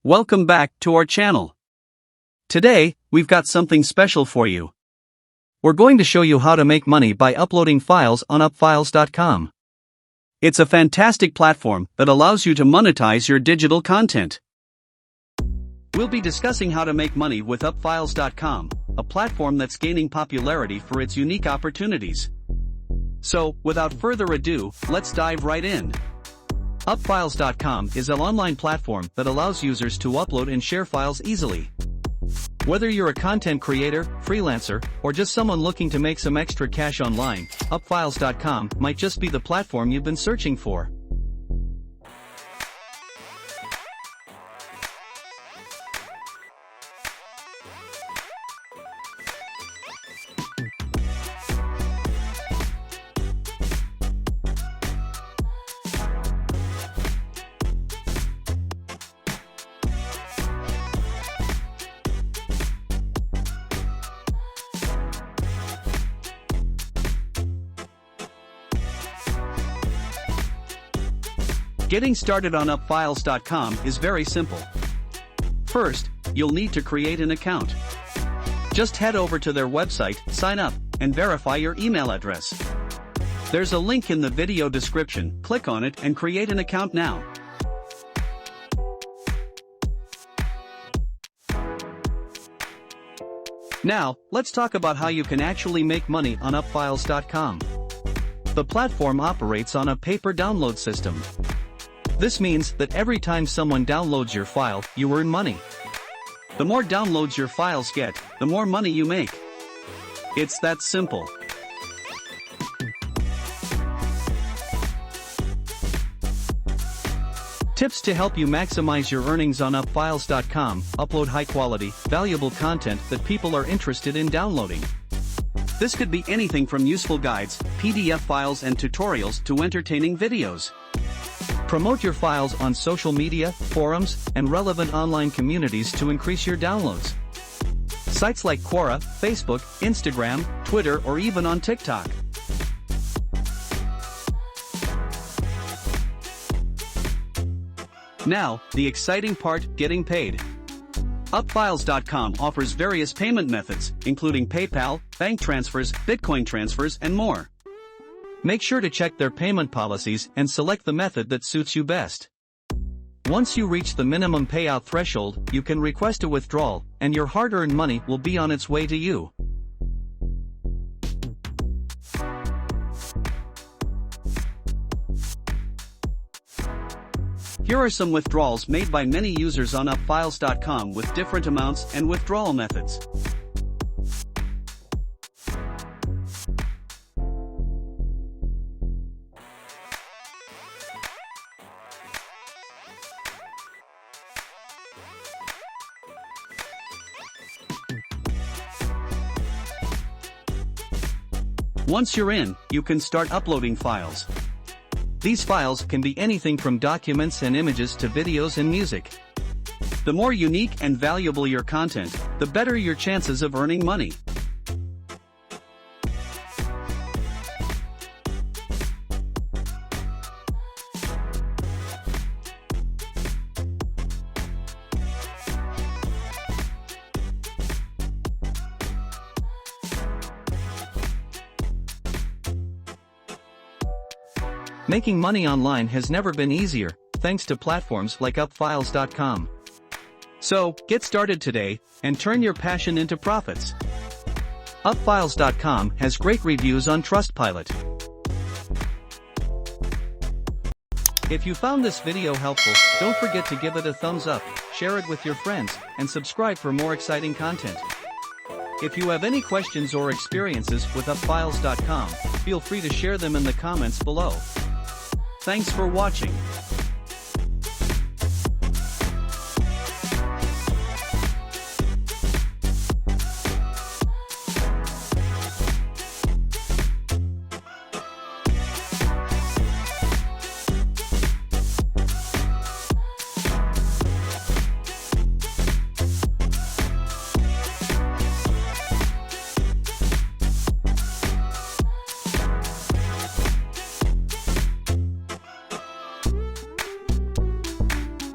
Welcome back to our channel. Today, we've got something special for you. We're going to show you how to make money by uploading files on upfiles.com. It's a fantastic platform that allows you to monetize your digital content. We'll be discussing how to make money with upfiles.com, a platform that's gaining popularity for its unique opportunities. So, without further ado, let's dive right in. Upfiles.com is an online platform that allows users to upload and share files easily. Whether you're a content creator, freelancer, or just someone looking to make some extra cash online, upfiles.com might just be the platform you've been searching for. Getting started on upfiles.com is very simple. First, you'll need to create an account. Just head over to their website, sign up, and verify your email address. There's a link in the video description, click on it and create an account now. Now, let's talk about how you can actually make money on upfiles.com. The platform operates on a pay-per-download system. This means that every time someone downloads your file, you earn money. The more downloads your files get, the more money you make. It's that simple. Tips to help you maximize your earnings on upfiles.com: upload high-quality, valuable content that people are interested in downloading. This could be anything from useful guides, PDF files and tutorials to entertaining videos. Promote your files on social media, forums, and relevant online communities to increase your downloads. Sites like Quora, Facebook, Instagram, Twitter, or even on TikTok. Now, the exciting part: getting paid. Upfiles.com offers various payment methods, including PayPal, bank transfers, Bitcoin transfers, and more. Make sure to check their payment policies and select the method that suits you best. Once you reach the minimum payout threshold, you can request a withdrawal, and your hard-earned money will be on its way to you. Here are some withdrawals made by many users on upfiles.com with different amounts and withdrawal methods. Once you're in, you can start uploading files. These files can be anything from documents and images to videos and music. The more unique and valuable your content, the better your chances of earning money. Making money online has never been easier, thanks to platforms like upfiles.com. So, get started today, and turn your passion into profits. Upfiles.com has great reviews on Trustpilot. If you found this video helpful, don't forget to give it a thumbs up, share it with your friends, and subscribe for more exciting content. If you have any questions or experiences with upfiles.com, feel free to share them in the comments below. Thanks for watching.